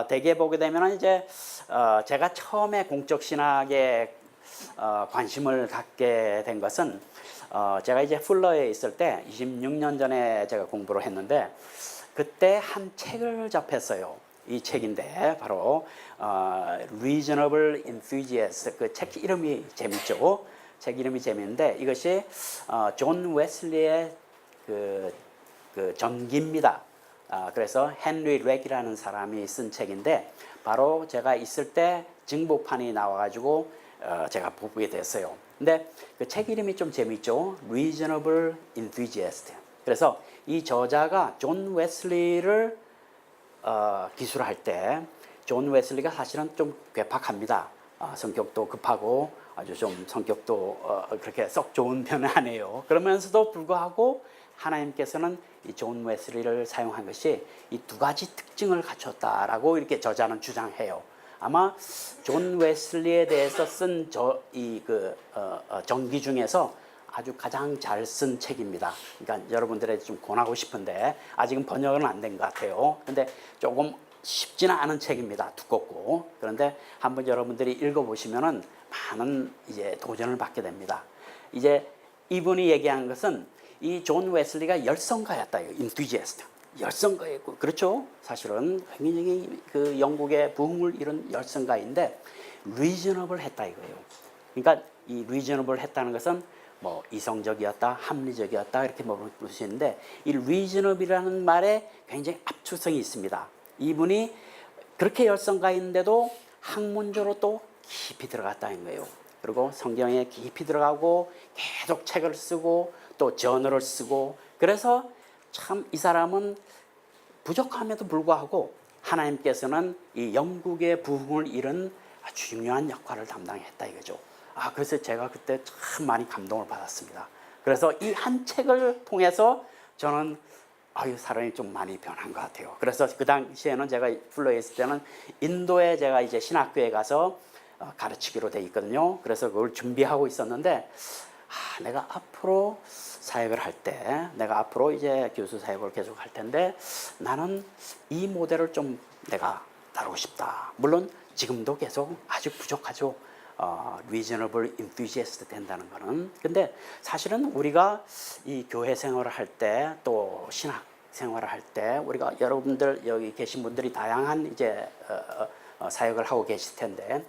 대개 보게 되면 이제 제가 처음에 공적 신학에 관심을 갖게 된 것은 제가 이제 풀러에 있을 때 26년 전에 제가 공부를 했는데 그때 한 책을 접했어요. 이 책인데 바로 Reasonable Enthusiast. 그 책 이름이 재밌죠. 책 이름이 재밌는데 이것이 존 웨슬리의 그 전기입니다. 그래서 헨리 렉이라는 사람이 쓴 책인데 바로 제가 있을 때 증보판이 나와가지고 제가 보게 됐어요. 근데 그 책 이름이 좀 재밌죠. Reasonable Enthusiast. 그래서 이 저자가 존 웨슬리를 기술할 때 존 웨슬리가 사실은 좀 괴팍합니다. 성격도 급하고 아주 좀 성격도 그렇게 썩 좋은 편은 아니에요. 그러면서도 불구하고 하나님께서는 이 존 웨슬리를 사용한 것이 이 두 가지 특징을 갖췄다라고 이렇게 저자는 주장해요. 아마 존 웨슬리에 대해서 쓴 전기 중에서 아주 가장 잘 쓴 책입니다. 그러니까 여러분들에게 좀 권하고 싶은데 아직은 번역은 안 된 것 같아요. 근데 조금 쉽지는 않은 책입니다. 두껍고. 그런데 한번 여러분들이 읽어보시면은 많은 이제 도전을 받게 됩니다. 이제 이분이 얘기한 것은 이 존 웨슬리가 열성가였다. 인투지애스트. 열성가였고, 그렇죠? 사실은 굉장히 그 영국의 부흥을 이룬 열성가인데 리저너블 했다 이거예요. 그러니까 이 리저너블 했다는 것은 뭐 이성적이었다, 합리적이었다 이렇게 볼 수 있는데 이 리저너블이라는 말에 굉장히 압축성이 있습니다. 이분이 그렇게 열성가인데도 학문적으로 또 깊이 들어갔다는 거예요. 그리고 성경에 깊이 들어가고 계속 책을 쓰고 또 저널을 쓰고 그래서 참 이 사람은 부족함에도 불구하고 하나님께서는 이 영국의 부흥을 이룬 아주 중요한 역할을 담당했다 이거죠. 그래서 제가 그때 참 많이 감동을 받았습니다. 그래서 이 한 책을 통해서 저는 사람이 좀 많이 변한 것 같아요. 그래서 그 당시에는 제가 풀러에 있을 때는 인도에 제가 이제 신학교에 가서 가르치기로 돼 있거든요. 그래서 그걸 준비하고 있었는데 내가 앞으로 사역을 할 때, 내가 앞으로 이제 교수 사역을 계속 할 텐데 나는 이 모델을 좀 내가 다루고 싶다. 물론 지금도 계속 아주 부족하죠. reasonable enthusiast 된다는 거는. 근데 사실은 우리가 이 교회 생활을 할 때 또 신학 생활을 할 때 우리가 여러분들 여기 계신 분들이 다양한 이제 사역을 하고 계실 텐데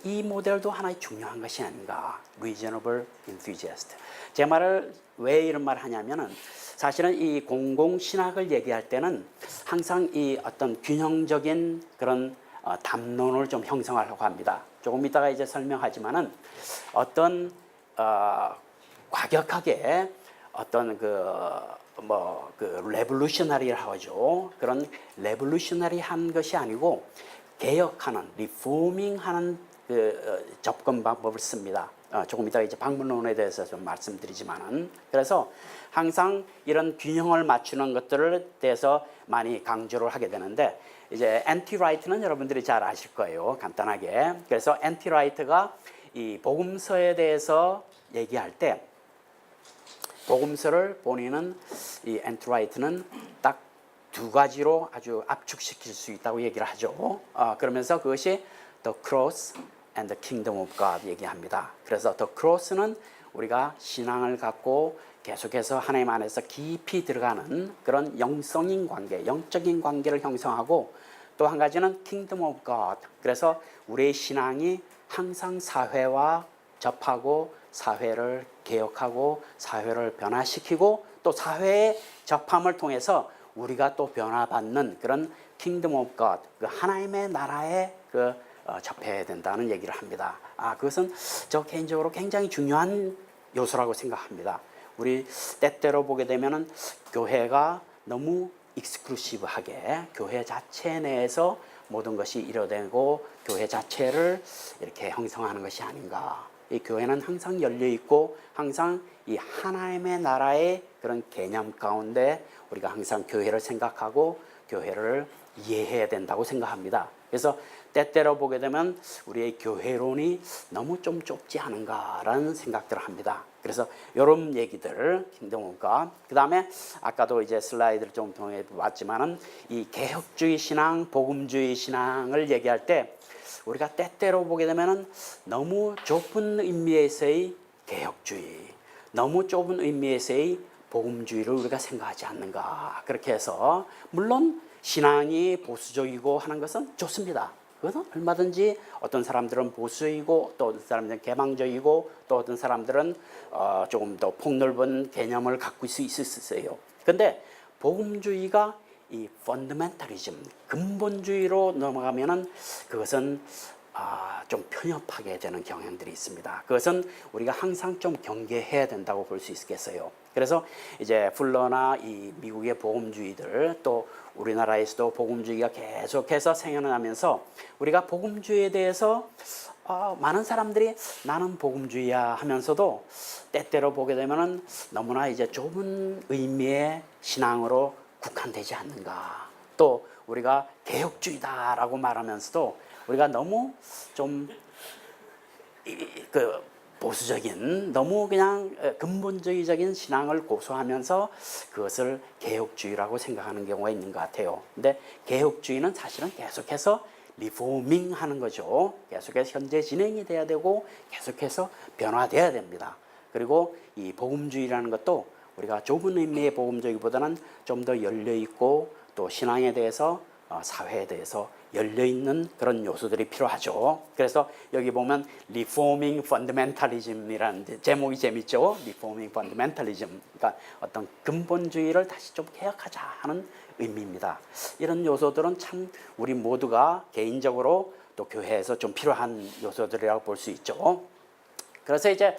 이 모델도 하나의 중요한 것이 아닌가. reasonable enthusiast. 제 말을 왜 이런 말을 하냐면은 사실은 이 공공신학을 얘기할 때는 항상 이 어떤 균형적인 그런 담론을 좀 형성하려고 합니다. 조금 이따가 이제 설명하지만은 어떤 과격하게 어떤 레볼루셔너리라고 하죠. 그런 레볼루셔너리한 것이 아니고 개혁하는, 리포밍하는 접근 방법을 씁니다. 조금 이따가 이제 방문론에 대해서 좀 말씀드리지만은 그래서 항상 이런 균형을 맞추는 것들을 대해서 많이 강조를 하게 되는데 이제 앤티 라이트는 여러분들이 잘 아실 거예요. 간단하게. 그래서 앤티 라이트가 이 복음서에 대해서 얘기할 때 복음서를 본인은 이 앤티 라이트는 딱 두 가지로 아주 압축시킬 수 있다고 얘기를 하죠. 그러면서 그것이 the cross and the kingdom of God 얘기합니다. 그래서 the cross는 우리가 신앙을 갖고 계속해서 하나님 안에서 깊이 들어가는 그런 영성인 관계, 영적인 관계를 형성하고 또 한 가지는 kingdom of God. 그래서 우리의 신앙이 항상 사회와 접하고 사회를 개혁하고 사회를 변화시키고 또 사회의 접함을 통해서 우리가 또 변화받는 그런 kingdom of God, 그 하나님의 나라에 접해야 된다는 얘기를 합니다. 그것은 저 개인적으로 굉장히 중요한 요소라고 생각합니다. 우리 때때로 보게 되면은 교회가 너무 익스클루시브하게 교회 자체 내에서 모든 것이 이루어지고 교회 자체를 이렇게 형성하는 것이 아닌가. 이 교회는 항상 열려 있고 항상 이 하나님의 나라의 그런 개념 가운데 우리가 항상 교회를 생각하고 교회를 이해해야 된다고 생각합니다. 그래서 때때로 보게 되면 우리의 교회론이 너무 좀 좁지 않은가라는 생각들을 합니다. 그래서 이런 얘기들 킹덤 그 다음에 아까도 이제 슬라이드를 좀 통해 봤지만은 이 개혁주의 신앙, 복음주의 신앙을 얘기할 때 우리가 때때로 보게 되면은 너무 좁은 의미에서의 개혁주의, 너무 좁은 의미에서의 복음주의를 우리가 생각하지 않는가. 그렇게 해서 물론 신앙이 보수적이고 하는 것은 좋습니다. 그것은 얼마든지 어떤 사람들은 보수이고 또 어떤 사람들은 개방적이고 또 어떤 사람들은 조금 더 폭넓은 개념을 갖고 있을 수 있어요. 그런데 복음주의가 이 펀더멘탈리즘, 근본주의로 넘어가면은 그것은 좀 편협하게 되는 경향들이 있습니다. 그것은 우리가 항상 좀 경계해야 된다고 볼 수 있겠어요. 그래서 이제 풀러나 이 미국의 복음주의들 또 우리나라에서도 복음주의가 계속해서 생겨나면서 우리가 복음주의에 대해서 많은 사람들이 나는 복음주의야 하면서도 때때로 보게 되면은 너무나 이제 좁은 의미의 신앙으로 국한되지 않는가. 또 우리가 개혁주의다라고 말하면서도 우리가 너무 좀 보수적인 너무 그냥 근본주의적인 신앙을 고수하면서 그것을 개혁주의라고 생각하는 경우가 있는 것 같아요. 근데 개혁주의는 사실은 계속해서 리포밍 하는 거죠. 계속해서 현재 진행이 돼야 되고 계속해서 변화돼야 됩니다. 그리고 이 복음주의라는 것도 우리가 좁은 의미의 복음주의보다는 좀 더 열려 있고 또 신앙에 대해서 사회에 대해서 열려있는 그런 요소들이 필요하죠. 그래서 여기 보면 Reforming Fundamentalism이라는 제목이 재밌죠. Reforming Fundamentalism. 그러니까 어떤 근본주의를 다시 좀 개혁하자 하는 의미입니다. 이런 요소들은 참 우리 모두가 개인적으로 또 교회에서 좀 필요한 요소들이라고 볼 수 있죠. 그래서 이제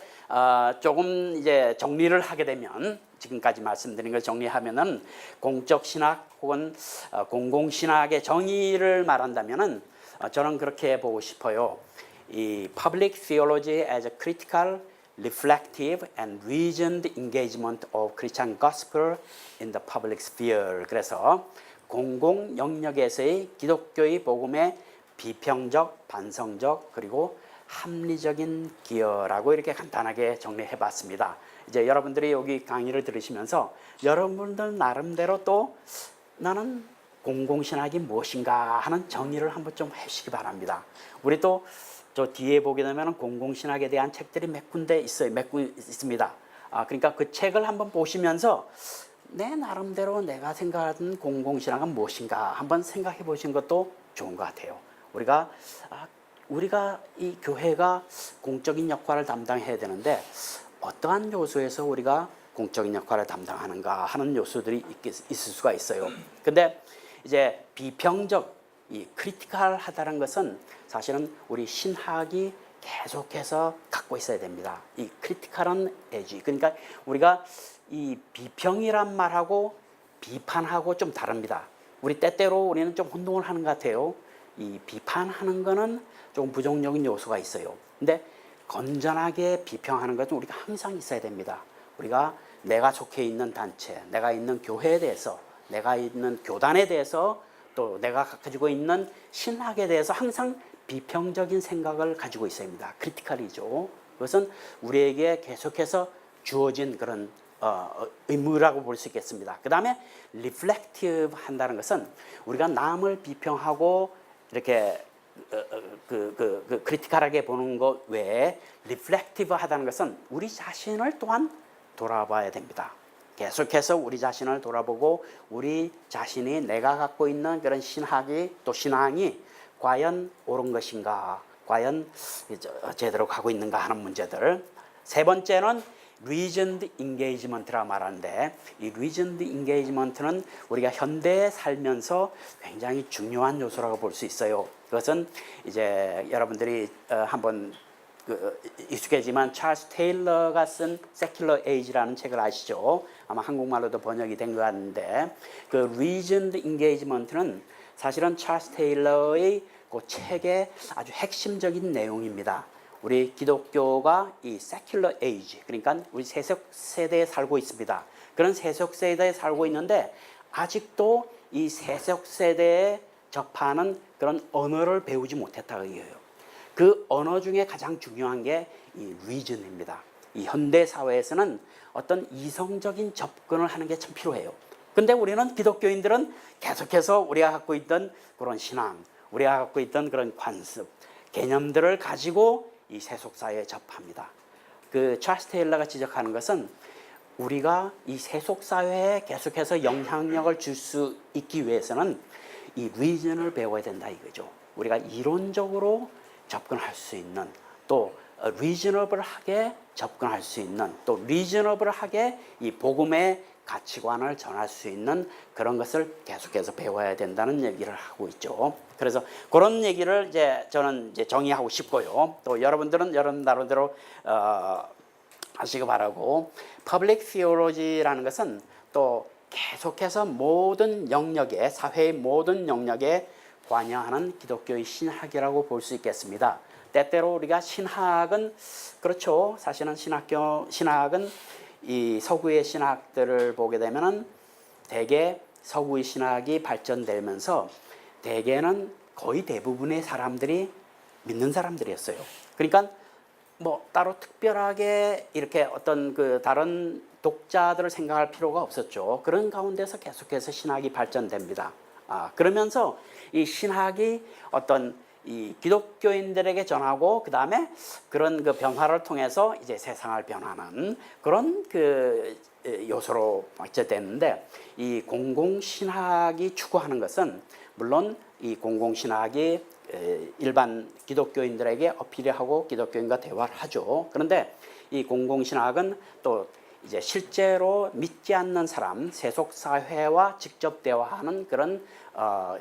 조금 이제 정리를 하게 되면 지금까지 말씀드린 걸 정리하면은 공적 신학 혹은 공공 신학의 정의를 말한다면은 저는 그렇게 보고 싶어요. 이 public theology as a critical, reflective and reasoned engagement of Christian gospel in the public sphere. 그래서 공공 영역에서의 기독교의 복음의 비평적, 반성적 그리고 합리적인 기여라고 이렇게 간단하게 정리해 봤습니다. 이제 여러분들이 여기 강의를 들으시면서 여러분들 나름대로 또 나는 공공신학이 무엇인가 하는 정의를 한번 좀 해주시기 바랍니다. 우리 또 저 뒤에 보게 되면 공공신학에 대한 책들이 몇 군데 있어요. 몇 군 있습니다. 그러니까 그 책을 한번 보시면서 내 나름대로 내가 생각하는 공공신학은 무엇인가 한번 생각해 보시는 것도 좋은 것 같아요. 우리가 이 교회가 공적인 역할을 담당해야 되는데 어떠한 요소에서 우리가 공적인 역할을 담당하는가 하는 요소들이 있을 수가 있어요. 근데 이제 비평적, 이 크리티컬하다는 것은 사실은 우리 신학이 계속해서 갖고 있어야 됩니다. 이 크리티컬한 에지. 그러니까 우리가 이 비평이란 말하고 비판하고 좀 다릅니다. 우리 때때로 우리는 좀 혼동을 하는 것 같아요. 이 비판하는 거는 좀 부정적인 요소가 있어요. 근데 건전하게 비평하는 것은 우리가 항상 있어야 됩니다. 우리가 내가 속해 있는 단체, 내가 있는 교회에 대해서, 내가 있는 교단에 대해서 또 내가 가지고 있는 신학에 대해서 항상 비평적인 생각을 가지고 있어야 합니다. 크리티컬이죠. 그것은 우리에게 계속해서 주어진 그런 의무라고 볼 수 있겠습니다. 그 다음에 리플렉티브 한다는 것은 우리가 남을 비평하고 이렇게 크리티컬하게 보는 것 외에 리플렉티브 하다는 것은 우리 자신을 또한 돌아봐야 됩니다. 계속해서 우리 자신을 돌아보고 우리 자신이 내가 갖고 있는 그런 신학이 또 신앙이 과연 옳은 것인가, 과연 제대로 가고 있는가 하는 문제들. 세 번째는 reasoned engagement라 말하는데 이 reasoned engagement는 우리가 현대에 살면서 굉장히 중요한 요소라고 볼 수 있어요. 그것은 이제 여러분들이 한번 익숙하지만 찰스 테일러가 쓴 Secular Age라는 책을 아시죠? 아마 한국말로도 번역이 된 것 같은데 그 reasoned engagement는 사실은 찰스 테일러의 그 책의 아주 핵심적인 내용입니다. 우리 기독교가 이 secular age, 그러니까 우리 세속 세대에 살고 있습니다. 그런 세속 세대에 살고 있는데 아직도 이 세속 세대에 접하는 그런 언어를 배우지 못했다고 해요. 그 언어 중에 가장 중요한 게 이 reason입니다. 이 현대 사회에서는 어떤 이성적인 접근을 하는 게 참 필요해요. 근데 우리는 기독교인들은 계속해서 우리가 갖고 있던 그런 신앙, 우리가 갖고 있던 그런 관습, 개념들을 가지고 이 세속사회에 접합니다. 그 찰스 테일러가 지적하는 것은 우리가 이 세속사회에 계속해서 영향력을 줄 수 있기 위해서는 이 리전을 배워야 된다 이거죠. 우리가 이론적으로 접근할 수 있는, 또 리저너블하게 접근할 수 있는, 또 리저너블하게 이 복음의 가치관을 전할 수 있는 그런 것을 계속해서 배워야 된다는 얘기를 하고 있죠. 그래서 그런 얘기를 이제 저는 이제 정의하고 싶고요. 또 여러분들은 여러분 나름대로 하시기 바라고, 퍼블릭 시올로지라는 것은 또 계속해서 모든 영역에, 사회의 모든 영역에 관여하는 기독교의 신학이라고 볼 수 있겠습니다. 때때로 우리가 신학은, 그렇죠, 사실은 신학은 이 서구의 신학들을 보게 되면은 대개 서구의 신학이 발전되면서 대개는 거의 대부분의 사람들이 믿는 사람들이었어요. 그러니까 뭐 따로 특별하게 이렇게 어떤 그 다른 독자들을 생각할 필요가 없었죠. 그런 가운데서 계속해서 신학이 발전됩니다. 그러면서 이 신학이 어떤 이 기독교인들에게 전하고, 그 다음에 그런 그 변화를 통해서 이제 세상을 변화하는 그런 그 요소로 발전됐는데, 이 공공신학이 추구하는 것은 물론 이 공공신학이 일반 기독교인들에게 어필하고 기독교인과 대화를 하죠. 그런데 이 공공신학은 또 이제 실제로 믿지 않는 사람, 세속 사회와 직접 대화하는 그런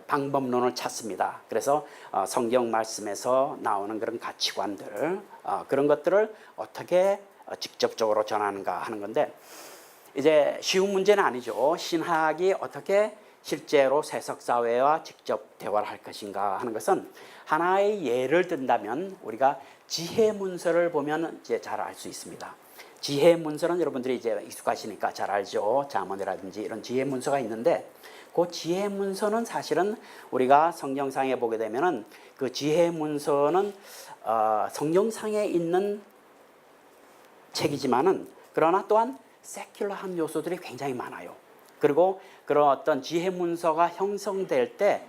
방법론을 찾습니다. 그래서 성경 말씀에서 나오는 그런 가치관들, 그런 것들을 어떻게 직접적으로 전하는가 하는 건데, 이제 쉬운 문제는 아니죠. 신학이 어떻게 실제로 세속 사회와 직접 대화를 할 것인가 하는 것은, 하나의 예를 든다면 우리가 지혜 문서를 보면 이제 잘 알 수 있습니다. 지혜 문서는 여러분들이 이제 익숙하시니까 잘 알죠. 잠언이라든지 이런 지혜 문서가 있는데, 그 지혜 문서는 사실은 우리가 성경상에 보게 되면은 그 지혜 문서는 성경상에 있는 책이지만은, 그러나 또한 세큘러한 요소들이 굉장히 많아요. 그리고 그런 어떤 지혜 문서가 형성될 때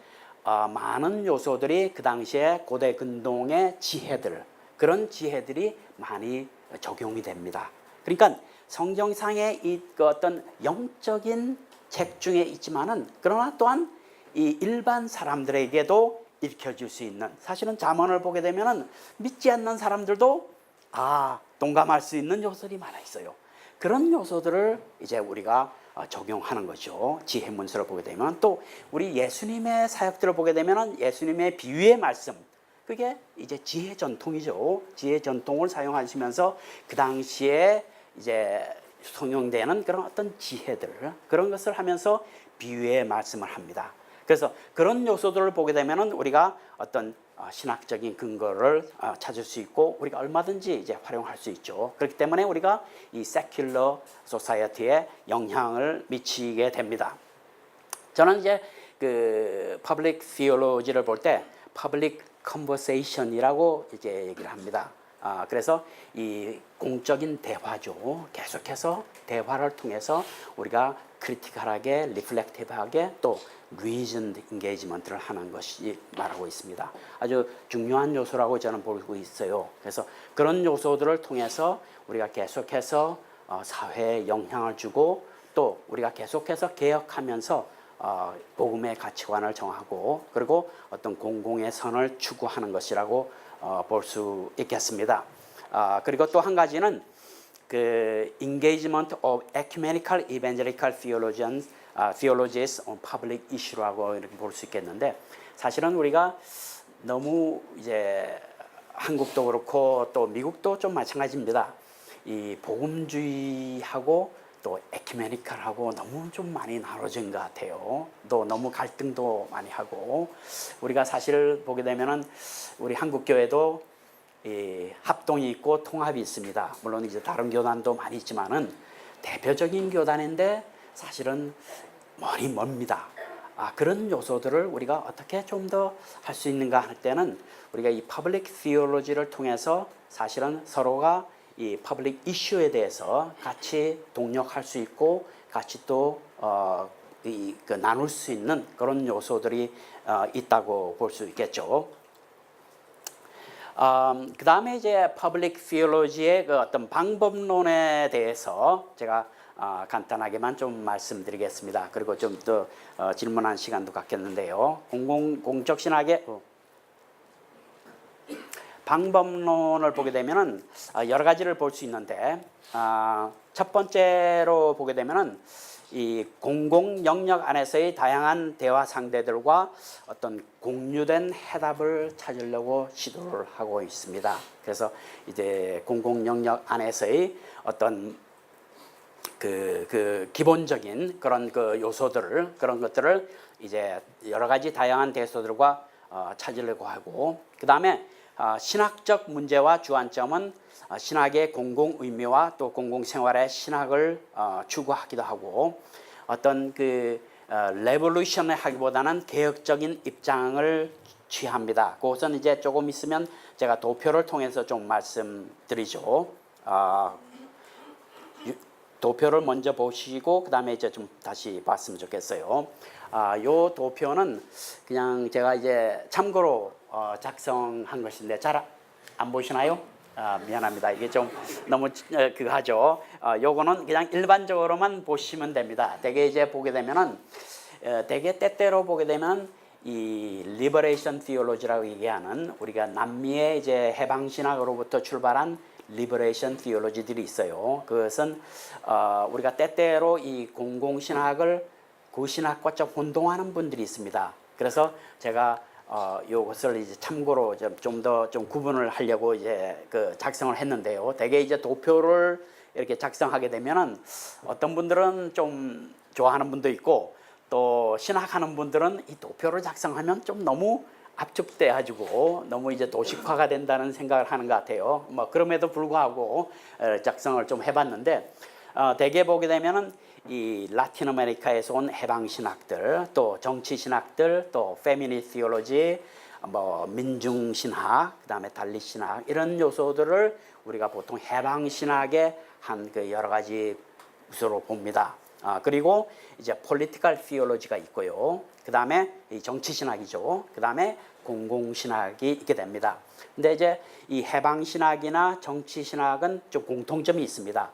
많은 요소들이 그 당시에 고대 근동의 지혜들, 그런 지혜들이 많이 적용이 됩니다. 그러니까 성경상의 이 어떤 영적인 책 중에 있지만은, 그러나 또한 이 일반 사람들에게도 읽혀질 수 있는, 사실은 잠언을 보게 되면은 믿지 않는 사람들도 동감할 수 있는 요소들이 많아 있어요. 그런 요소들을 이제 우리가 적용하는 거죠. 지혜 문서를 보게 되면, 또 우리 예수님의 사역들을 보게 되면은 예수님의 비유의 말씀, 그게 이제 지혜 전통이죠. 지혜 전통을 사용하시면서 그 당시에 이제 통용되는 그런 어떤 지혜들, 그런 것을 하면서 비유의 말씀을 합니다. 그래서 그런 요소들을 보게 되면은 우리가 어떤 신학적인 근거를 찾을 수 있고, 우리가 얼마든지 이제 활용할 수 있죠. 그렇기 때문에 우리가 이 세큘러 소사이어티에 영향을 미치게 됩니다. 저는 이제 그 퍼블릭 시올로지를 볼 때 퍼블릭 컨버세이션이라고 이제 얘기를 합니다. 그래서 이 공적인 대화죠. 계속해서 대화를 통해서 우리가 크리티컬하게, 리플렉티브하게, 또 리즌드 인게이지먼트를 하는 것이 말하고 있습니다. 아주 중요한 요소라고 저는 보고 있어요. 그래서 그런 요소들을 통해서 우리가 계속해서 사회에 영향을 주고, 또 우리가 계속해서 개혁하면서 복음의 가치관을 정하고, 그리고 어떤 공공의 선을 추구하는 것이라고 볼 수 있겠습니다. 그리고 또 한 가지는 그 engagement of ecumenical evangelical theologies on public issue라고 이렇게 볼 수 있겠는데, 사실은 우리가 너무 이제 한국도 그렇고 또 미국도 좀 마찬가지입니다. 이 복음주의하고 또 에큐메니컬하고 너무 좀 많이 나눠진 것 같아요. 또 너무 갈등도 많이 하고, 우리가 사실 보게 되면은 우리 한국 교회도 이 합동이 있고 통합이 있습니다. 물론 이제 다른 교단도 많이 있지만은 대표적인 교단인데 사실은 멀리 멉니다. 그런 요소들을 우리가 어떻게 좀 더 할 수 있는가 할 때는 우리가 이 퍼블릭 시올로지를 통해서 사실은 서로가 이 퍼블릭 이슈에 대해서 같이 동력할 수 있고 같이 또 나눌 수 있는 그런 요소들이 있다고 볼 수 있겠죠. 그 다음에 이제 퍼블릭 theology의 그 어떤 방법론에 대해서 제가 간단하게만 좀 말씀드리겠습니다. 그리고 좀 더 질문한 시간도 갖겠는데요. 공적 신학의 방법론을 보게 되면은 여러 가지를 볼 수 있는데 첫 번째로 보게 되면은 이 공공 영역 안에서의 다양한 대화 상대들과 어떤 공유된 해답을 찾으려고 시도를 하고 있습니다. 그래서 이제 공공 영역 안에서의 어떤 그 기본적인 그런 그 요소들을 그런 것들을 이제 여러 가지 다양한 대소들과 찾으려고 하고 그 다음에 신학적 문제와 주안점은 신학의 공공 의미와 또 공공 생활의 신학을 추구하기도 하고 어떤 그 레볼루션을 하기보다는 개혁적인 입장을 취합니다. 그것은 이제 조금 있으면 제가 도표를 통해서 좀 말씀드리죠. 도표를 먼저 보시고 그 다음에 이제 좀 다시 봤으면 좋겠어요. 요 도표는 그냥 제가 이제 참고로 작성한 것인데 잘 안 보시나요? 미안합니다. 이게 좀 너무 그하죠. 요거는 그냥 일반적으로만 보시면 됩니다. 대개 이제 보게 되면은 대개 때때로 보게 되면 이 리버레이션 티올로지라고 얘기하는 우리가 남미의 이제 해방 신학으로부터 출발한 리버레이션 티올로지들이 있어요. 그것은 우리가 때때로 이 공공 신학을 그 신학과 좀 혼동하는 분들이 있습니다. 그래서 제가 이것을 이제 참고로 좀 더 좀 구분을 하려고 이제 그 작성을 했는데요. 대개 이제 도표를 이렇게 작성하게 되면은 어떤 분들은 좀 좋아하는 분도 있고 또 신학하는 분들은 이 도표를 작성하면 좀 너무 압축돼 가지고 너무 이제 도식화가 된다는 생각을 하는 것 같아요. 뭐 그럼에도 불구하고 작성을 좀 해봤는데 대개 보게 되면은 이 라틴 아메리카에서 온 해방 신학들, 또 정치 신학들, 또 페미니스트 티올로지, 뭐 민중 신학, 그다음에 달리 신학 이런 요소들을 우리가 보통 해방 신학의 한 그 여러 가지 우서로 봅니다. 그리고 이제 폴리티컬 티올로지가 있고요. 그다음에 이 정치 신학이죠. 그다음에 공공 신학이 있게 됩니다. 근데 이제 이 해방 신학이나 정치 신학은 좀 공통점이 있습니다.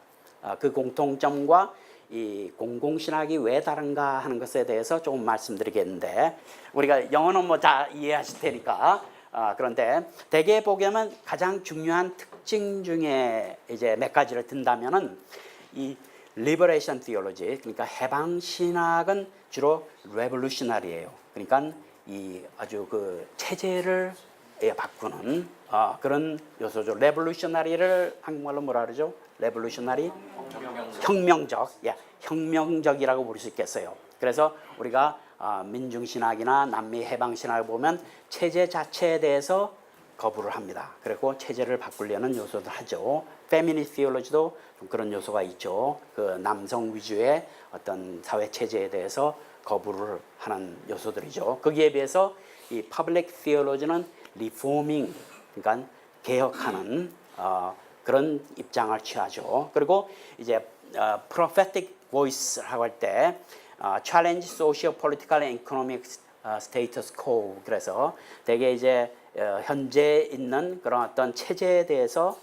그 공통점과 이 공공신학이 왜 다른가 하는 것에 대해서 조금 말씀드리겠는데 우리가 영어는 뭐 다 이해하실 테니까 그런데 대개 보면 가장 중요한 특징 중에 이제 몇 가지를 든다면은 이 리버레이션 티올로지 그러니까 해방 신학은 주로 레볼루셔너리예요. 그러니까 이 아주 그 체제를 바꾸는 그런 요소죠. 레볼루셔너리를 한국말로 뭐라 그러죠? 레볼루셔너리 혁명적, 혁명적이라고 부를 수 있겠어요. 그래서 우리가 민중신학이나 남미 해방신학을 보면 체제 자체에 대해서 거부를 합니다. 그리고 체제를 바꾸려는 요소도 하죠. 페미니스트 티올로지도 좀 그런 요소가 있죠. 그 남성 위주의 어떤 사회 체제에 대해서 거부를 하는 요소들이죠. 거기에 비해서 이 퍼블릭 티올로지는 리포밍, 그러니까 개혁하는 그런 입장을 취하죠. 그리고 이제 prophetic voice라고 할 때 challenge social, political, and economic status quo. 그래서 대개 이제 현재 있는 그런 어떤 체제에 대해서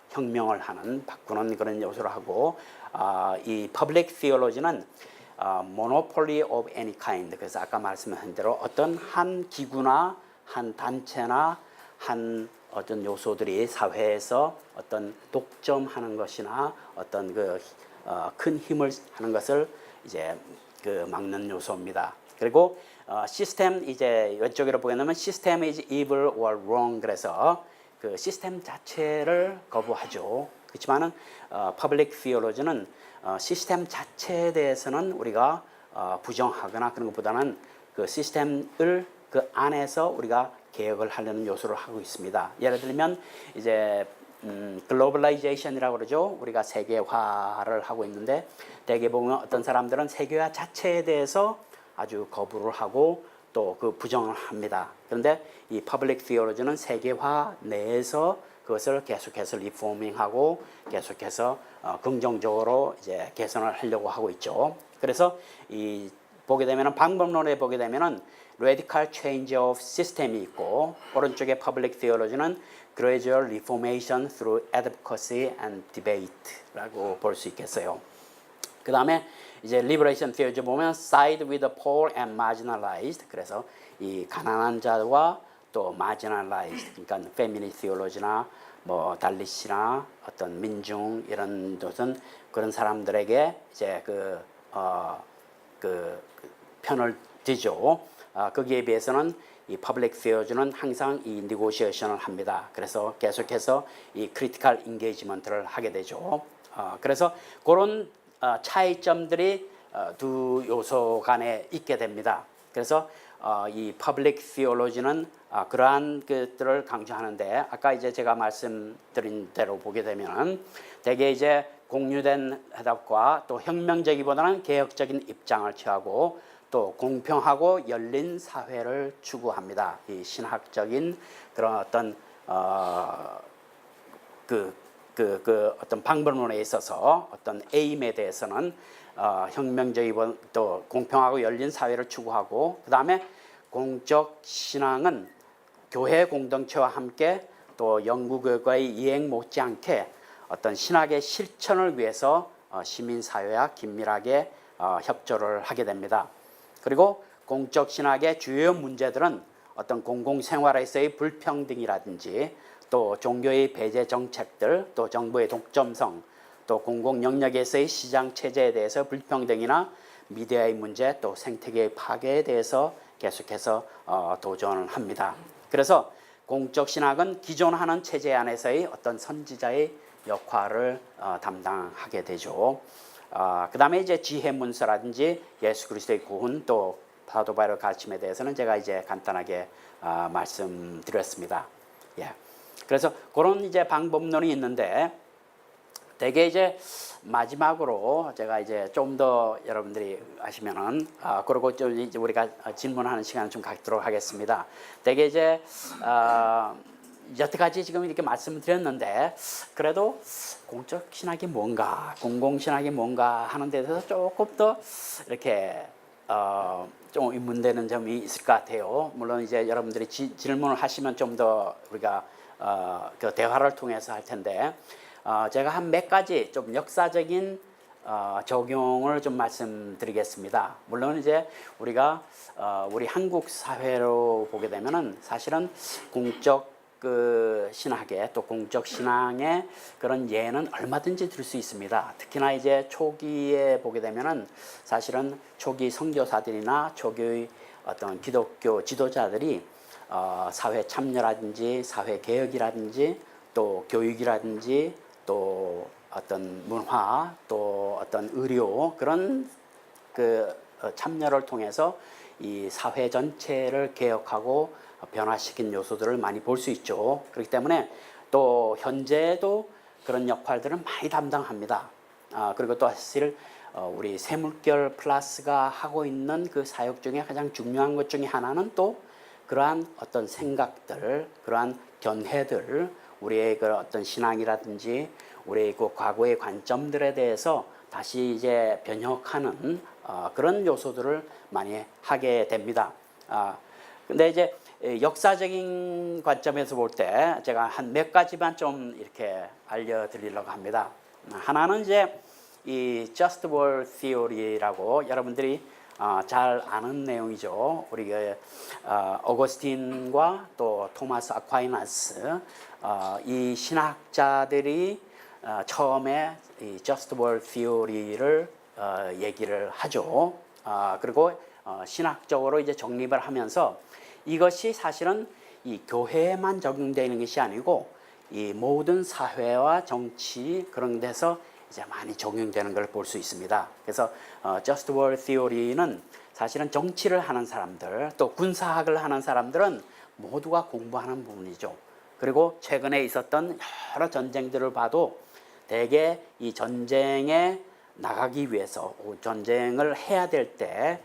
혁명을 하는 바꾸는 그런 요소를 하고 이 public theology는 monopoly of any kind. 그래서 아까 말씀하신 대로 어떤 한 기구나 한 단체나 한 어떤 요소들이 사회에서 어떤 독점하는 것이나 어떤 큰 힘을 하는 것을 이제 그 막는 요소입니다. 그리고 시스템 이제 이쪽으로 보게 되면 시스템 is evil or wrong. 그래서 그 시스템 자체를 거부하죠. 그렇지만은 퍼블릭 티올로지는 시스템 자체에 대해서는 우리가 부정하거나 그런 것보다는 그 시스템을 그 안에서 우리가 개혁을 하려는 요소를 하고 있습니다. 예를 들면 이제 글로벌라이제이션이라고 그러죠. 우리가 세계화를 하고 있는데 대개 보면 어떤 사람들은 세계화 자체에 대해서 아주 거부를 하고 또 그 부정을 합니다. 그런데 이 퍼블릭 티올로지는 세계화 내에서 그것을 계속해서 리포밍하고 계속해서 긍정적으로 이제 개선을 하려고 하고 있죠. 그래서 이 보게 되면은 방법론에 보게 되면은 radical change of system이 있고 오른쪽에 public theology는 gradual reformation through advocacy and debate라고 볼 수 있겠어요. 그 다음에 이제 liberation theology 보면 side with the poor and marginalized. 그래서 이 가난한 자와 또 marginalized, 그러니까 feminist theology나 뭐 달리시나 어떤 민중 이런 것은 그런 사람들에게 이제 그 편을 들죠. 거기에 비해서는 이 public theology는 항상 이 negotiation을 합니다. 그래서 계속해서 이 critical engagement를 하게 되죠. 그래서 그런 차이점들이 두 요소 간에 있게 됩니다. 그래서 이 public theology는 그러한 것들을 강조하는데 아까 이제 제가 말씀드린 대로 보게 되면 대개 이제 공유된 해답과 또 혁명적이보다는 개혁적인 입장을 취하고 또 공평하고 열린 사회를 추구합니다. 이 신학적인 그런 어떤 어떤 방법론에 있어서 어떤 에임에 대해서는 혁명적이고 또 공평하고 열린 사회를 추구하고 그 다음에 공적 신앙은 교회 공동체와 함께 또 연구교과의 이행 못지않게 어떤 신학의 실천을 위해서 시민사회와 긴밀하게 협조를 하게 됩니다. 그리고 공적 신학의 주요 문제들은 어떤 공공생활에서의 불평등이라든지 또 종교의 배제 정책들, 또 정부의 독점성, 또 공공 영역에서의 시장 체제에 대해서 불평등이나 미디어의 문제, 또 생태계의 파괴에 대해서 계속해서 도전을 합니다. 그래서 공적 신학은 기존하는 체제 안에서의 어떤 선지자의 역할을 담당하게 되죠. 그 다음에 이제 지혜 문서라든지 예수 그리스도의 구원 또 사도 바울의 가르침에 대해서는 제가 이제 간단하게 말씀드렸습니다. 예. 그래서 그런 이제 방법론이 있는데 대개 이제 마지막으로 제가 이제 좀 더 여러분들이 아시면은 그리고 좀 이제 우리가 질문하는 시간을 좀 갖도록 하겠습니다. 대개 이제 여태까지 지금 이렇게 말씀을 드렸는데 그래도 공적 신학이 뭔가 공공 신학이 뭔가 하는 데 대해서 조금 더 이렇게 좀 의문되는 점이 있을 것 같아요. 물론 이제 여러분들이 질문을 하시면 좀 더 우리가 그 대화를 통해서 할 텐데 제가 한 몇 가지 좀 역사적인 적용을 좀 말씀드리겠습니다. 물론 이제 우리가 우리 한국 사회로 보게 되면은 사실은 공적 신학의 또 공적 신앙의 그런 예는 얼마든지 들 수 있습니다. 특히나 이제 초기에 보게 되면은 사실은 초기 선교사들이나 초기의 어떤 기독교 지도자들이 사회 참여라든지 사회 개혁이라든지 또 교육이라든지 또 어떤 문화 또 어떤 의료 그런 참여를 통해서 이 사회 전체를 개혁하고 변화시킨 요소들을 많이 볼 수 있죠. 그렇기 때문에 또 현재도 그런 역할들을 많이 담당합니다. 그리고 또 사실 우리 세물결 플러스가 하고 있는 그 사역 중에 가장 중요한 것 중에 하나는 또 그러한 어떤 생각들, 그러한 견해들, 우리의 그 어떤 신앙이라든지 우리의 그 과거의 관점들에 대해서 다시 이제 변혁하는 그런 요소들을 많이 하게 됩니다. 근데 이제 역사적인 관점에서 볼 때 제가 한 몇 가지만 좀 이렇게 알려드리려고 합니다. 하나는 이제 이 Just War Theory라고 여러분들이 잘 아는 내용이죠. 우리 어거스틴과 또 토마스 아퀴나스 이 신학자들이 처음에 이 Just War Theory를 얘기를 하죠. 그리고 신학적으로 이제 정립을 하면서 이것이 사실은 이 교회에만 적용되는 것이 아니고 이 모든 사회와 정치 그런 데서 이제 많이 적용되는 걸 볼 수 있습니다. 그래서 Just War Theory는 사실은 정치를 하는 사람들 또 군사학을 하는 사람들은 모두가 공부하는 부분이죠. 그리고 최근에 있었던 여러 전쟁들을 봐도 대개 이 전쟁에 나가기 위해서 전쟁을 해야 될 때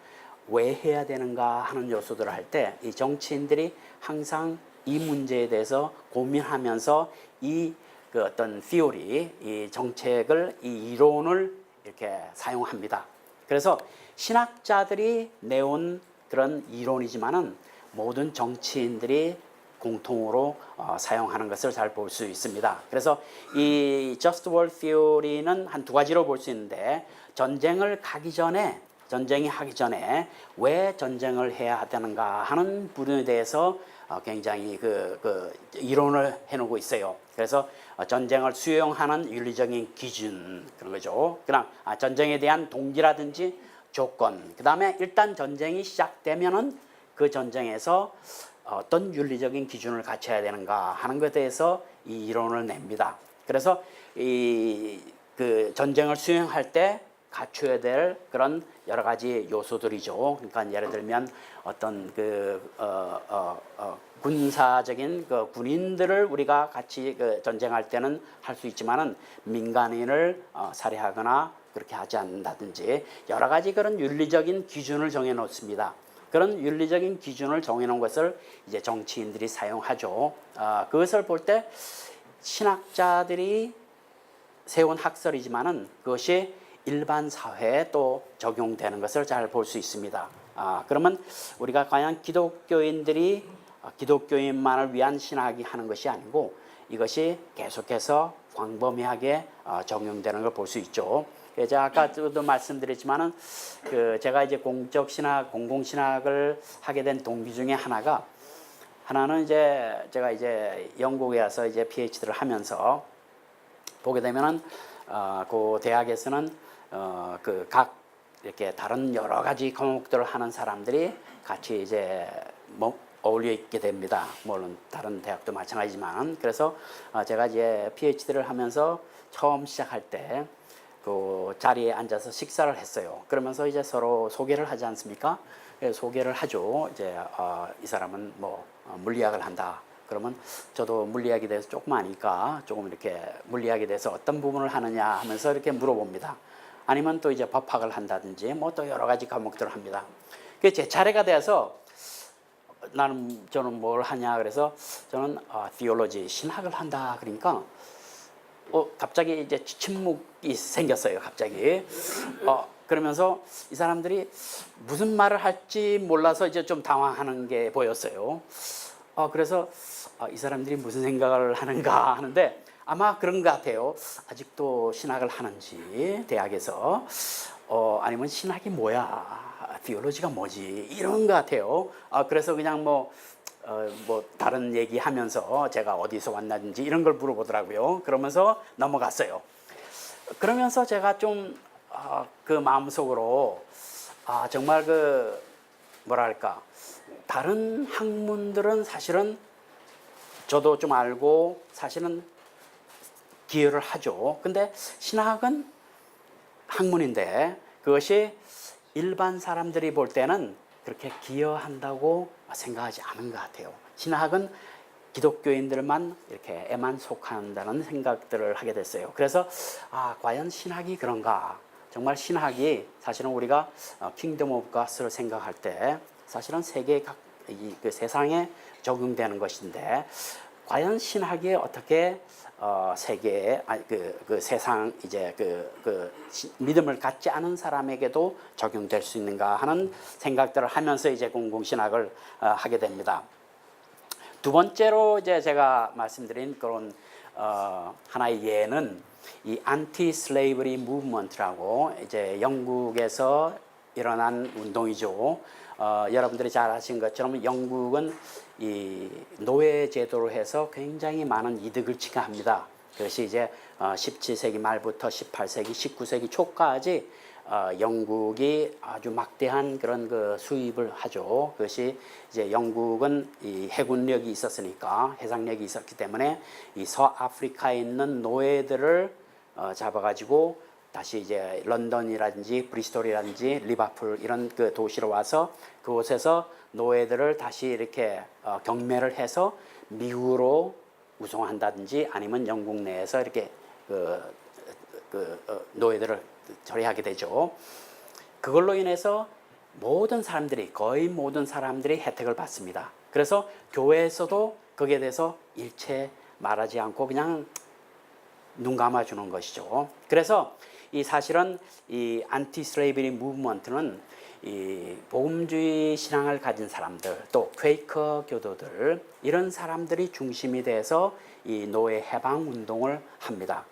왜 해야 되는가 하는 요소들을 할 때 이 정치인들이 항상 이 문제에 대해서 고민하면서 이 그 어떤 theory, 이 정책을, 이 이론을 이렇게 사용합니다. 그래서 신학자들이 내온 그런 이론이지만은 모든 정치인들이 공통으로 사용하는 것을 잘 볼 수 있습니다. 그래서 이 Just War Theory는 한 두 가지로 볼 수 있는데, 전쟁이 하기 전에 왜 전쟁을 해야 하는가 하는 부분에 대해서 굉장히 그 이론을 해놓고 있어요. 그래서 전쟁을 수용하는 윤리적인 기준, 그런 거죠. 그다음 전쟁에 대한 동기라든지 조건, 그 다음에 일단 전쟁이 시작되면은 그 전쟁에서 어떤 윤리적인 기준을 갖춰야 되는가 하는 것에 대해서 이 이론을 냅니다. 그래서 그 전쟁을 수행할 때 갖춰야 될 그런 여러 가지 요소들이죠. 그러니까 예를 들면 어떤 군사적인 그 군인들을 우리가 같이 그 전쟁할 때는 할 수 있지만은 민간인을 살해하거나 그렇게 하지 않는다든지 여러 가지 그런 윤리적인 기준을 정해 놓습니다. 그런 윤리적인 기준을 정해놓은 것을 이제 정치인들이 사용하죠. 그것을 볼 때 신학자들이 세운 학설이지만은 그것이 일반 사회에 또 적용되는 것을 잘 볼 수 있습니다. 그러면 우리가 과연 기독교인들이 기독교인만을 위한 신학이 하는 것이 아니고 이것이 계속해서 광범위하게 적용되는 걸 볼 수 있죠. 제가 아까도 말씀드렸지만은 제가 이제 공적 신학, 공공 신학을 하게 된 동기 중에 하나는 이제 제가 이제 영국에 와서 이제 PhD를 하면서 보게 되면은 그 대학에서는 그 각 이렇게 다른 여러 가지 과목들을 하는 사람들이 같이 이제 어울려 있게 됩니다. 물론 다른 대학도 마찬가지지만. 그래서 제가 이제 PhD를 하면서 처음 시작할 때 그 자리에 앉아서 식사를 했어요. 그러면서 이제 서로 소개를 하지 않습니까? 소개를 하죠. 이제 이 사람은 뭐 물리학을 한다. 그러면 저도 물리학에 대해서 조금 아니까 조금 이렇게 물리학에 대해서 어떤 부분을 하느냐 하면서 이렇게 물어봅니다. 아니면 또 이제 법학을 한다든지 뭐 또 여러 가지 과목들을 합니다. 그 제 차례가 돼서 저는 뭘 하냐 그래서 저는 theology 신학을 한다 그러니까 갑자기 이제 침묵이 생겼어요. 갑자기 그러면서 이 사람들이 무슨 말을 할지 몰라서 이제 좀 당황하는 게 보였어요. 그래서 이 사람들이 무슨 생각을 하는가 하는데 아마 그런 것 같아요. 아직도 신학을 하는지 대학에서 아니면 신학이 뭐야, 디올로지가 뭐지 이런 것 같아요. 그래서 그냥 뭐 다른 얘기하면서 제가 어디서 왔는지 이런 걸 물어보더라고요. 그러면서 넘어갔어요. 그러면서 제가 좀 그 마음속으로 정말 그 뭐랄까 다른 학문들은 사실은 저도 좀 알고 사실은 기여를 하죠. 근데 신학은 학문인데 그것이 일반 사람들이 볼 때는 그렇게 기여한다고 생각하지 않은 것 같아요. 신학은 기독교인들만 이렇게 에만 속한다는 생각들을 하게 됐어요. 그래서 과연 신학이 그런가? 정말 신학이 사실은 우리가 킹덤 오브 갓을 생각할 때 사실은 세계 그 세상에 적용되는 것인데 과연 신학이 어떻게 세계에 그 세상 이제 그 믿음을 갖지 않은 사람에게도 적용될 수 있는가 하는 생각들을 하면서 이제 공공신학을 하게 됩니다. 두 번째로 이제 제가 말씀드린 그런 하나의 예는 이 안티 슬레이브리 무브먼트라고 이제 영국에서 일어난 운동이죠. 여러분들이 잘 아신 것처럼 영국은 이 노예 제도로 해서 굉장히 많은 이득을 취합니다. 그것이 이제 17세기 말부터 18세기, 19세기 초까지 영국이 아주 막대한 그런 그 수입을 하죠. 그것이 이제 영국은 이 해군력이 있었으니까 해상력이 있었기 때문에 이 서아프리카에 있는 노예들을 잡아가지고 다시 이제 런던이라든지 브리스톨이라든지 리버풀 이런 그 도시로 와서 그곳에서 노예들을 다시 이렇게 경매를 해서 미국으로 우송한다든지 아니면 영국 내에서 이렇게 노예들을 처리하게 되죠. 그걸로 인해서 모든 사람들이 거의 모든 사람들이 혜택을 받습니다. 그래서 교회에서도 거기에 대해서 일체 말하지 않고 그냥 눈 감아주는 것이죠. 그래서 이 사실은 이 안티 슬레이브리 무브먼트는 이 복음주의 신앙을 가진 사람들, 또 퀘이커 교도들, 이런 사람들이 중심이 돼서 이 노예 해방 운동을 합니다.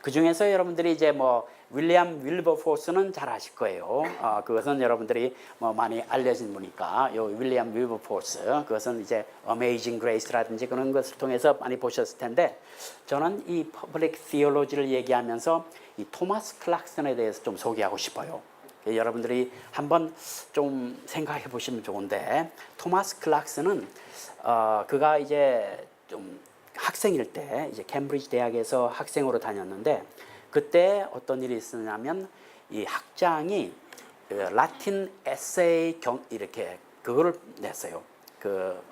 그 중에서 여러분들이 이제 뭐 윌리엄 윌버포스는 잘 아실 거예요. 그것은 여러분들이 뭐 많이 알려진 분이니까 요 윌리엄 윌버포스, 그것은 이제 어메이징 그레이스라든지 그런 것을 통해서 많이 보셨을 텐데, 저는 이 퍼블릭 시올로지를 얘기하면서 이 토마스 클락슨에 대해서 좀 소개하고 싶어요. 여러분들이 한번 좀 생각해 보시면 좋은데, 토마스 클락슨은 그가 이제 좀 학생일 때 이제 캠브리지 대학에서 학생으로 다녔는데, 그때 어떤 일이 있었냐면 이 학장이 그 라틴 에세이 이렇게 그거를 냈어요. 그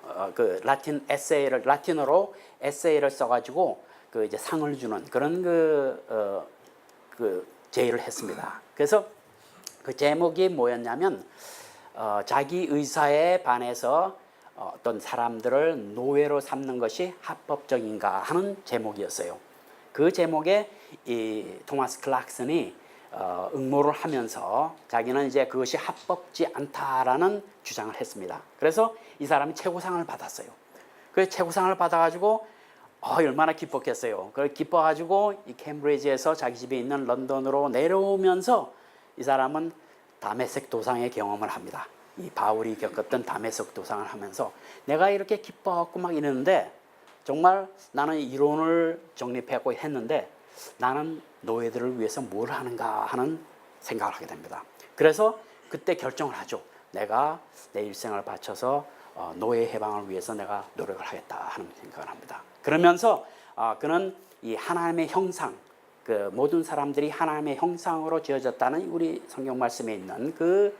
라틴 에세이를 라틴어로 에세이를 써가지고 그 이제 상을 주는 그런 그 제의를 했습니다. 그래서 그 제목이 뭐였냐면 자기 의사에 반해서 어떤 사람들을 노예로 삼는 것이 합법적인가 하는 제목이었어요. 그 제목에 이 토마스 클락슨이 응모를 하면서 자기는 이제 그것이 합법지 않다라는 주장을 했습니다. 그래서 이 사람이 최고상을 받았어요. 그 최고상을 받아가지고 얼마나 기뻤겠어요. 그걸 기뻐가지고 이 캠브리지에서 자기 집에 있는 런던으로 내려오면서 이 사람은 다메섹 도상의 경험을 합니다. 이 바울이 겪었던 다메섹 도상을 하면서 내가 이렇게 기뻐하고 막 이러는데 정말 나는 이론을 정립하고 했는데 나는 노예들을 위해서 뭘 하는가 하는 생각을 하게 됩니다. 그래서 그때 결정을 하죠. 내가 내 일생을 바쳐서 노예 해방을 위해서 내가 노력을 하겠다 하는 생각을 합니다. 그러면서 그는 이 하나님의 형상, 그 모든 사람들이 하나님의 형상으로 지어졌다는 우리 성경 말씀에 있는 그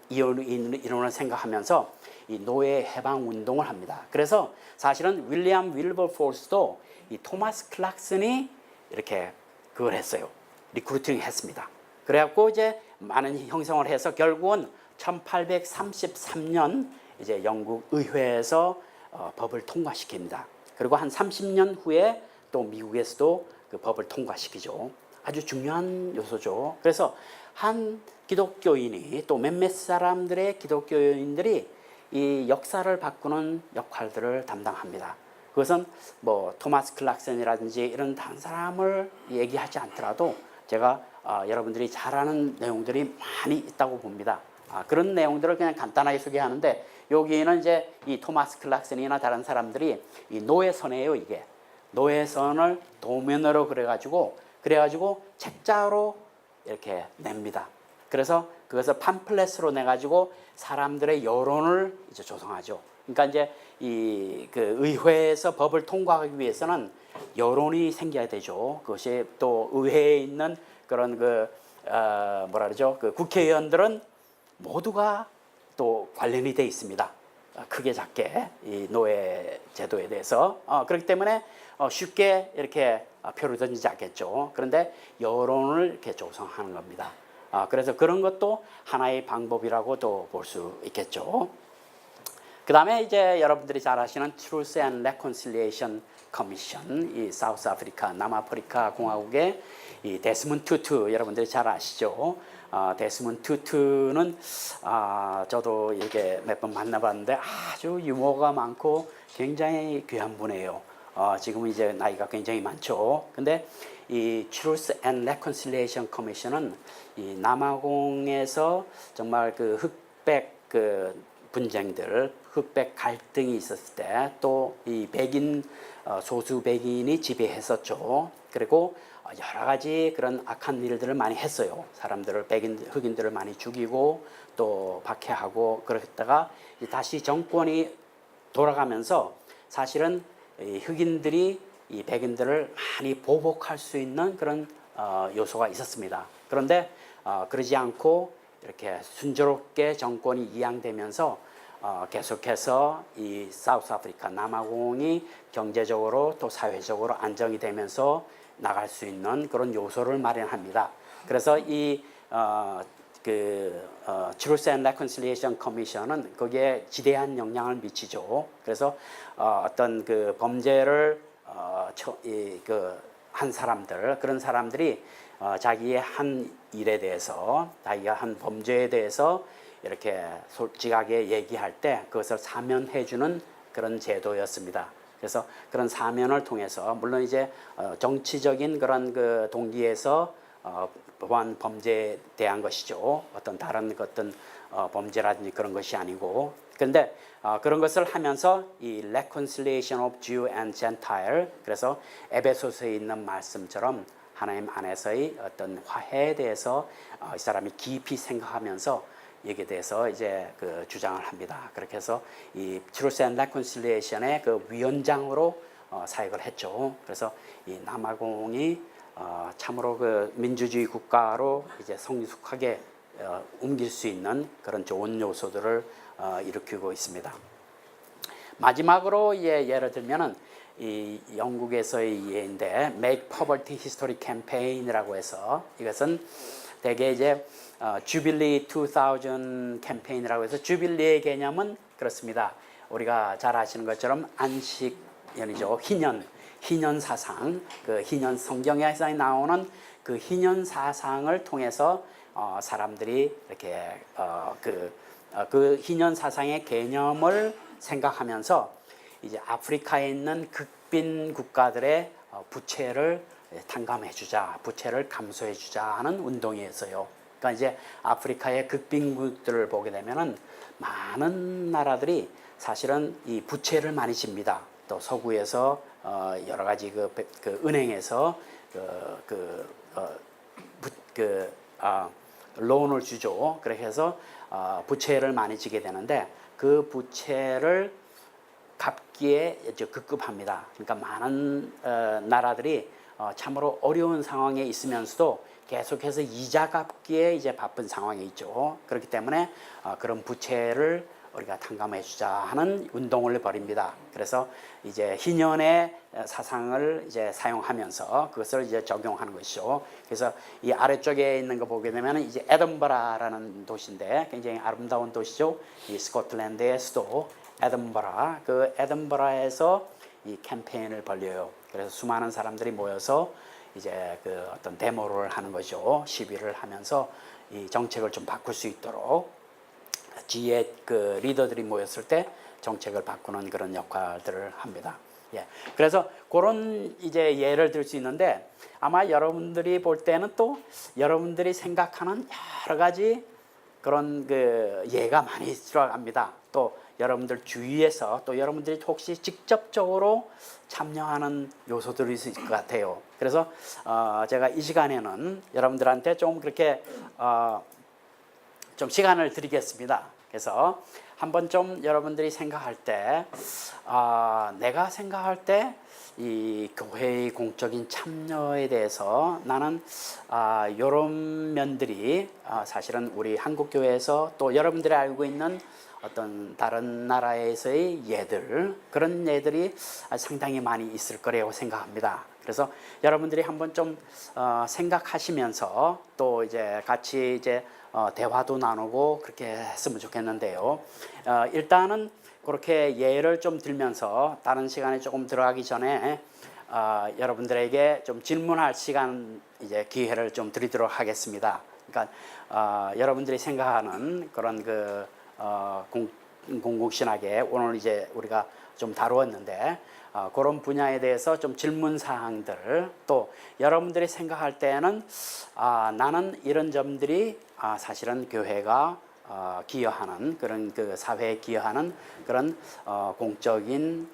이론을 생각하면서 이 노예 해방 운동을 합니다. 그래서 사실은 윌리엄 윌버포스도 이 토마스 클락슨이 이렇게 그걸 했어요. 리크루팅 했습니다. 그래갖고 이제 많은 형성을 해서 결국은 1833년 이제 영국 의회에서 법을 통과시킵니다. 그리고 한 30년 후에 또 미국에서도 그 법을 통과시키죠. 아주 중요한 요소죠. 그래서 한 기독교인이 또 몇몇 사람들의 기독교인들이 이 역사를 바꾸는 역할들을 담당합니다. 그것은 뭐 토마스 클락슨이라든지 이런 다른 사람을 얘기하지 않더라도 제가 여러분들이 잘 아는 내용들이 많이 있다고 봅니다. 그런 내용들을 그냥 간단하게 소개하는데, 여기는 이제 이 토마스 클락슨이나 다른 사람들이 이 노예선이에요. 이게 노예선을 도면으로 그래가지고 책자로 이렇게 냅니다. 그래서 그것을 팜플렛으로 내가지고 사람들의 여론을 이제 조성하죠. 그러니까 이제 그 의회에서 법을 통과하기 위해서는 여론이 생겨야 되죠. 그것이 또 의회에 있는 그런 뭐라 그러죠? 그 국회의원들은 모두가 또 관련이 돼 있습니다. 크게 작게 이 노예 제도에 대해서 그렇기 때문에 쉽게 이렇게 표를 던지지 않겠죠. 그런데 여론을 이렇게 조성하는 겁니다. 그래서 그런 것도 하나의 방법이라고 또 볼 수 있겠죠. 그 다음에 이제 여러분들이 잘 아시는 Truth and Reconciliation Commission, 이 사우스 아프리카, 남아프리카 공화국의 이 데스몬드 투투, 여러분들이 잘 아시죠? 데스몬드 투투는 저도 이렇게 몇 번 만나봤는데 아주 유머가 많고 굉장히 귀한 분이에요. 지금은 이제 나이가 굉장히 많죠. 근데 이 Truth and Reconciliation Commission은 이 남아공에서 정말 그 흑백 분쟁들, 흑백 갈등이 있었을 때, 또 이 백인 소수 백인이 지배했었죠. 그리고 여러 가지 그런 악한 일들을 많이 했어요. 사람들을 흑인들을 많이 죽이고 또 박해하고 그랬다가 다시 정권이 돌아가면서 사실은 이 흑인들이 이 백인들을 많이 보복할 수 있는 그런 요소가 있었습니다. 그런데 그러지 않고 이렇게 순조롭게 정권이 이양되면서 계속해서 이 사우스 아프리카 남아공이 경제적으로 또 사회적으로 안정이 되면서 나갈 수 있는 그런 요소를 마련합니다. 그래서 이 Truth and Reconciliation Commission은 거기에 지대한 영향을 미치죠. 그래서 어떤 그 범죄를 한 사람들, 그런 사람들이 자기의 한 일에 대해서, 자기가 한 범죄에 대해서 이렇게 솔직하게 얘기할 때 그것을 사면해주는 그런 제도였습니다. 그래서 그런 사면을 통해서 물론 이제 정치적인 그런 그 동기에서 보안 범죄에 대한 것이죠. 어떤 다른 어떤 범죄라든지 그런 것이 아니고. 그런데 그런 것을 하면서 이 reconciliation of Jew and Gentile, 그래서 에베소서에 있는 말씀처럼 하나님 안에서의 어떤 화해에 대해서 이 사람이 깊이 생각하면서 여기에 대해서 이제 그 주장을 합니다. 그렇게 해서 이 Truth and Reconciliation의 그 위원장으로 사역을 했죠. 그래서 이 남아공이 참으로 그 민주주의 국가로 이제 성숙하게 옮길 수 있는 그런 좋은 요소들을 일으키고 있습니다. 마지막으로 예를 들면은 이 영국에서의 예인데 Make Poverty History Campaign이라고 해서 이것은 대개 이제 주빌리 2000 캠페인이라고 해서 주빌리의 개념은 그렇습니다. 우리가 잘 아시는 것처럼 안식년이죠. 희년 사상, 그 희년 성경에 나오는 그 희년 사상을 통해서 사람들이 이렇게 그 희년 사상의 개념을 생각하면서 이제 아프리카에 있는 극빈 국가들의 부채를 탕감해주자, 부채를 감소해주자 하는 운동이었어요. 그러니까 이제 아프리카의 극빈국들을 보게 되면은 많은 나라들이 사실은 이 부채를 많이 집니다. 또 서구에서 여러 가지 그 은행에서 론을 주죠. 그렇게 해서 부채를 많이 지게 되는데 그 부채를 갚기에 급급합니다. 그러니까 많은 나라들이 참으로 어려운 상황에 있으면서도 계속해서 이자 갚기에 이제 바쁜 상황에 있죠. 그렇기 때문에 그런 부채를 우리가 탕감해 주자 하는 운동을 벌입니다. 그래서 이제 희년의 사상을 이제 사용하면서 그것을 이제 적용하는 것이죠. 그래서 이 아래쪽에 있는 거 보게 되면 이제 에든버라라는 도시인데 굉장히 아름다운 도시죠. 이 스코틀랜드의 수도 에든버라. 그 에든버라에서 이 캠페인을 벌려요. 그래서 수많은 사람들이 모여서 이제 그 어떤 데모를 하는 거죠. 시위를 하면서 이 정책을 좀 바꿀 수 있도록 지혜 그 리더들이 모였을 때 정책을 바꾸는 그런 역할들을 합니다. 예. 그래서 그런 이제 예를 들 수 있는데 아마 여러분들이 볼 때는 또 여러분들이 생각하는 여러 가지 그런 그 예가 많이 들어갑니다. 또 여러분들 주위에서 또 여러분들이 혹시 직접적으로 참여하는 요소들이 있을 것 같아요. 그래서 제가 이 시간에는 여러분들한테 좀 그렇게 좀 시간을 드리겠습니다. 그래서 한번 좀 여러분들이 생각할 때 내가 생각할 때 이 교회의 공적인 참여에 대해서 나는 이런 면들이 사실은 우리 한국 교회에서 또 여러분들이 알고 있는 어떤 다른 나라에서의 예들 그런 예들이 상당히 많이 있을 거라고 생각합니다. 그래서 여러분들이 한번 좀 생각하시면서 또 이제 같이 이제 대화도 나누고 그렇게 했으면 좋겠는데요. 일단은 그렇게 예를 좀 들면서 다른 시간에 조금 들어가기 전에 여러분들에게 좀 질문할 시간 이제 기회를 좀 드리도록 하겠습니다. 그러니까 여러분들이 생각하는 그런 그 공공신학에 오늘 이제 우리가 좀 다루었는데 그런 분야에 대해서 좀 질문 사항들 또 여러분들이 생각할 때는 나는 이런 점들이 사실은 교회가 기여하는 그런 그 사회에 기여하는 그런 공적인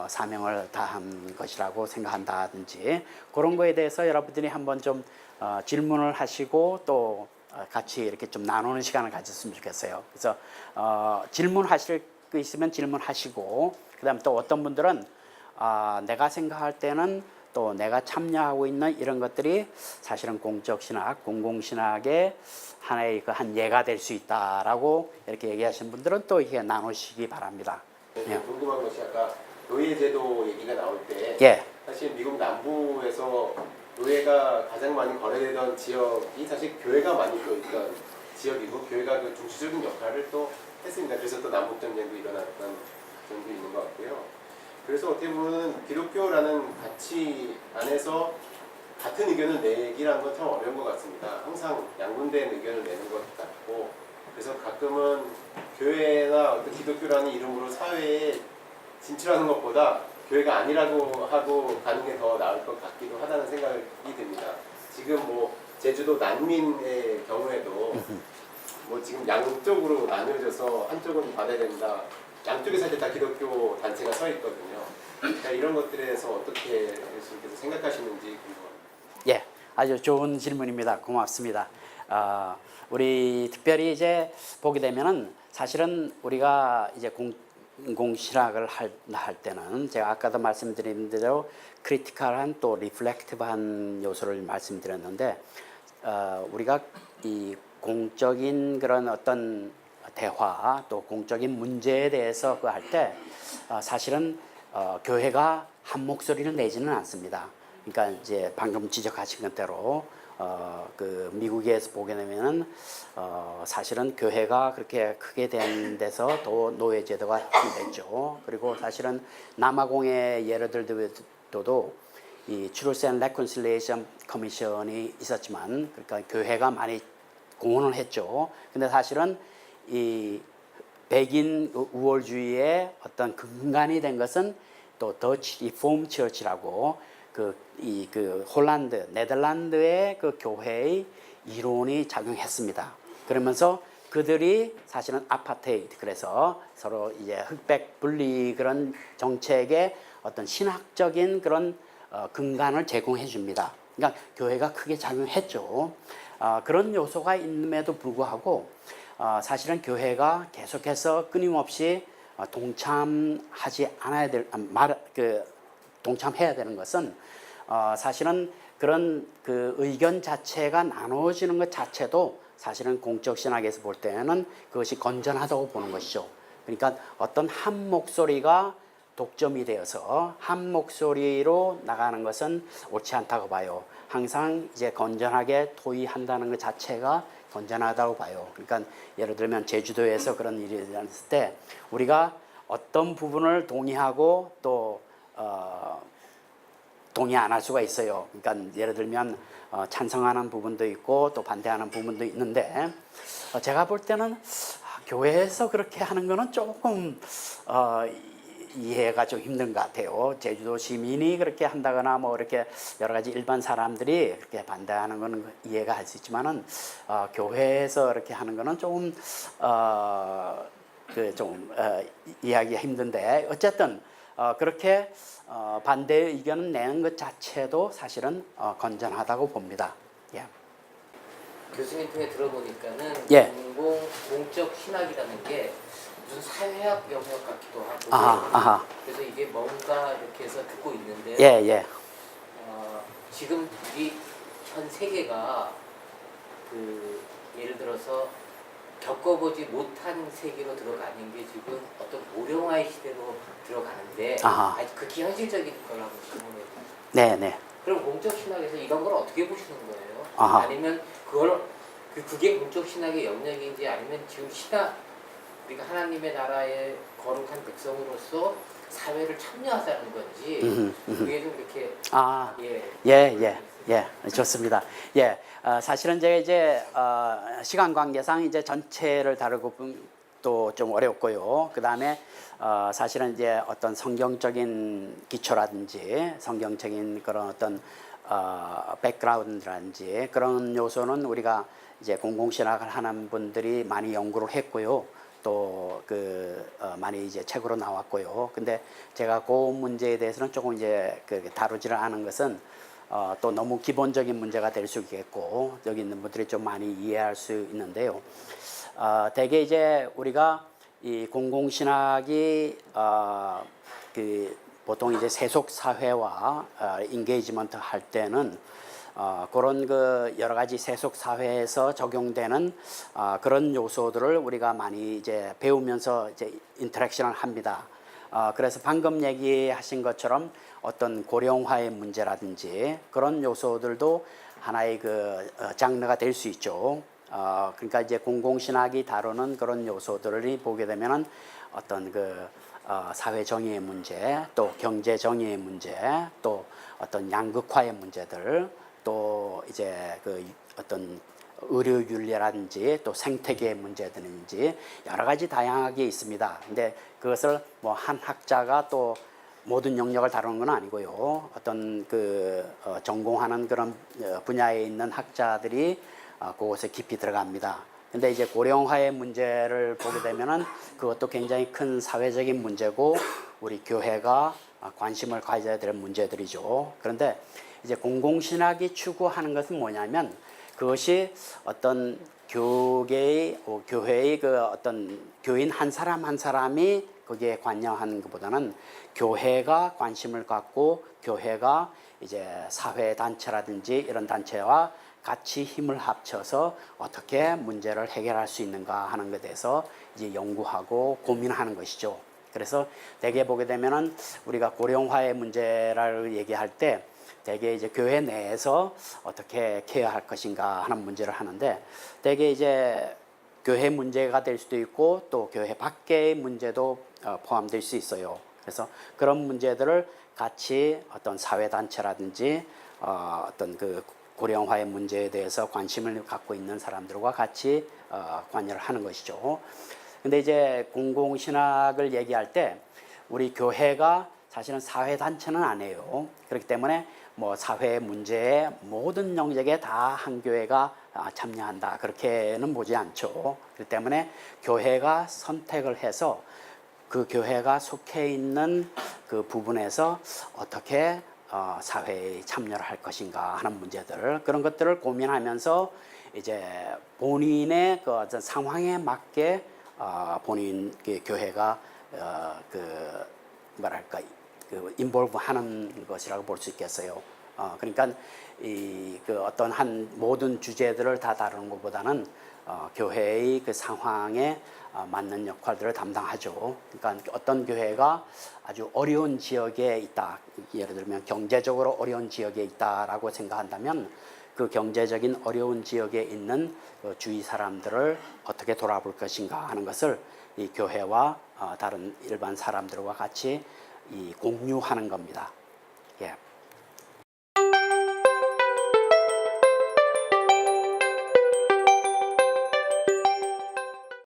사명을 다한 것이라고 생각한다든지 그런 거에 대해서 여러분들이 한번 좀 질문을 하시고 또 같이 이렇게 좀 나누는 시간을 가졌으면 좋겠어요. 그래서 질문하실 거 있으면 질문하시고 그다음 또 어떤 분들은 내가 생각할 때는 또 내가 참여하고 있는 이런 것들이 사실은 공적 신학, 공공 신학의 하나의 그 한 예가 될 수 있다라고 이렇게 얘기하시는 분들은 또 이렇게 나누시기 바랍니다. 네, 궁금한 것이 아까 노예제도 얘기가 나올 때 예. 사실 미국 남부에서 노예가 가장 많이 거래되던 지역이 사실 교회가 많이 또 있던 지역이고 교회가 그 중추적인 역할을 또 했습니다. 그래서 또 남북 전쟁도 일어났던 점도 있는 것 같고요. 그래서 어떻게 보면 기독교라는 가치 안에서 같은 의견을 내기라는 건 참 어려운 것 같습니다. 항상 양분된 의견을 내는 것 같고, 그래서 가끔은 교회나 어떤 기독교라는 이름으로 사회에 진출하는 것보다 교회가 아니라고 하고 가는 게 더 나을 것 같기도 하다는 생각이 듭니다. 지금 뭐 제주도 난민의 경우에도 뭐 지금 양쪽으로 나뉘어져서 한쪽은 받아야 된다. 양쪽에 사실 다 기독교 단체가 서 있거든요. 그러니까 이런 것들에서 어떻게 예수님께서 생각하시는지 궁금합니다. 예, 아주 좋은 질문입니다. 고맙습니다. 우리 특별히 이제 보게 되면은 사실은 우리가 이제 공공신학을 할 때는 제가 아까도 말씀드린 대로 크리티컬한 또 리플렉티브한 요소를 말씀드렸는데 우리가 이 공적인 그런 어떤 대화 또 공적인 문제에 대해서 그 할 때 사실은 교회가 한 목소리를 내지는 않습니다. 그러니까 이제 방금 지적하신 것대로 그 미국에서 보게 되면은 사실은 교회가 그렇게 크게 된 데서 또 노예 제도가 됐죠. 그리고 사실은 남아공의 예를 들어도 이 Truth and Reconciliation 커미션이 있었지만 그러니까 교회가 많이 공헌을 했죠. 근데 사실은 이 백인 우월주의의 어떤 근간이 된 것은 또 더치 리폼 처치라고 그 홀란드, 네덜란드의 그 교회의 이론이 작용했습니다. 그러면서 그들이 사실은 아파테이드, 그래서 서로 이제 흑백 분리 그런 정책의 어떤 신학적인 그런 근간을 제공해 줍니다. 그러니까 교회가 크게 작용했죠. 그런 요소가 있음에도 불구하고 사실은 교회가 계속해서 끊임없이 동참하지 않아야 동참해야 되는 것은 사실은 그런 그 의견 자체가 나눠지는 것 자체도 사실은 공적 신학에서 볼 때는 그것이 건전하다고 보는 것이죠. 그러니까 어떤 한 목소리가 독점이 되어서 한 목소리로 나가는 것은 옳지 않다고 봐요. 항상 이제 건전하게 토의한다는 것 자체가 건전하다고 봐요. 그러니까 예를 들면 제주도에서 그런 일이 일어났을 때 우리가 어떤 부분을 동의하고 또 동의 안 할 수가 있어요. 그러니까 예를 들면 찬성하는 부분도 있고 또 반대하는 부분도 있는데 제가 볼 때는 교회에서 그렇게 하는 거는 조금 이해가 좀 힘든 것 같아요. 제주도 시민이 그렇게 한다거나 뭐 이렇게 여러 가지 일반 사람들이 그렇게 반대하는 거는 이해가 할 수 있지만은 교회에서 이렇게 하는 거는 조금 이해하기가 힘든데 어쨌든 그렇게 반대의 의견을 내는 것 자체도 사실은 건전하다고 봅니다. 예. 교수님 통해 들어보니까는 예. 공적 신학이라는 게 무슨 사회학 영역 같기도 하고 아하. 그래서 이게 뭔가 이렇게 해서 듣고 있는데 예. 지금 이 현 세계가 그 예를 들어서 겪어보지 못한 세계로 들어가는 게 지금 어떤 모령화의 시대로 들어가는데 아주 극히 현실적인 거라고 질문해요. 네. 그럼 공적 신학에서 이런 걸 어떻게 보시는 거예요? 아하. 아니면 그게 공적 신학의 영역인지 아니면 지금 신학 우리가 하나님의 나라의 거룩한 백성으로서 사회를 참여하자는 건지 그게 좀 이렇게 예, 좋습니다. 예, 사실은 제가 이제 시간 관계상 이제 전체를 다루고 또 좀 어렵고요. 그 다음에 사실은 이제 어떤 성경적인 기초라든지 성경적인 그런 어떤 백그라운드라든지 그런 요소는 우리가 이제 공공신학을 하는 분들이 많이 연구를 했고요. 또 많이 이제 책으로 나왔고요. 근데 제가 그 문제에 대해서는 조금 이제 다루지를 않은 것은 또 너무 기본적인 문제가 될 수 있겠고 여기 있는 분들이 좀 많이 이해할 수 있는데요. 대개 이제 우리가 이 공공신학이 보통 이제 세속 사회와 인게이지먼트 할 때는 그런 여러 가지 세속 사회에서 적용되는 그런 요소들을 우리가 많이 이제 배우면서 이제 인터랙션을 합니다. 그래서 방금 얘기하신 것처럼 어떤 고령화의 문제라든지 그런 요소들도 하나의 장르가 될 수 있죠. 그러니까 이제 공공신학이 다루는 그런 요소들을 보게 되면은 어떤 사회 정의의 문제, 또 경제 정의의 문제, 또 어떤 양극화의 문제들, 또 이제 어떤 의료 윤리라든지 또 생태계의 문제들인지 여러 가지 다양하게 있습니다. 근데 그것을 뭐 한 학자가 또 모든 영역을 다루는 건 아니고요. 어떤 전공하는 그런 분야에 있는 학자들이 그곳에 깊이 들어갑니다. 근데 이제 고령화의 문제를 보게 되면은 그것도 굉장히 큰 사회적인 문제고 우리 교회가 관심을 가져야 될 문제들이죠. 그런데 이제 공공신학이 추구하는 것은 뭐냐면 그것이 어떤 교회의 어떤 교인 한 사람 한 사람이 거기에 관여하는 것보다는 교회가 관심을 갖고 교회가 이제 사회 단체라든지 이런 단체와 같이 힘을 합쳐서 어떻게 문제를 해결할 수 있는가 하는 것에 대해서 이제 연구하고 고민하는 것이죠. 그래서 대개 보게 되면은 우리가 고령화의 문제를 얘기할 때 대개 이제 교회 내에서 어떻게 케어할 것인가 하는 문제를 하는데 대개 이제 교회 문제가 될 수도 있고 또 교회 밖의 문제도 포함될 수 있어요. 그래서 그런 문제들을 같이 어떤 사회단체라든지 어떤 고령화의 문제에 대해서 관심을 갖고 있는 사람들과 같이 관여를 하는 것이죠. 근데 이제 공공신학을 얘기할 때 우리 교회가 사실은 사회단체는 아니에요. 그렇기 때문에 뭐 사회 문제의 모든 영역에 다 한 교회가 참여한다 그렇게는 보지 않죠. 그렇기 때문에 교회가 선택을 해서 그 교회가 속해 있는 그 부분에서 어떻게 사회에 참여를 할 것인가 하는 문제들 그런 것들을 고민하면서 이제 본인의 그 어떤 상황에 맞게 본인 교회가 뭐랄까 인볼브하는 것이라고 볼 수 있겠어요. 그러니까 어떤 한 모든 주제들을 다 다루는 것보다는 교회의 그 상황에 맞는 역할들을 담당하죠. 그러니까 어떤 교회가 아주 어려운 지역에 있다. 예를 들면 경제적으로 어려운 지역에 있다라고 생각한다면 그 경제적인 어려운 지역에 있는 주위 사람들을 어떻게 돌아볼 것인가 하는 것을 이 교회와 다른 일반 사람들과 같이 공유하는 겁니다. 예.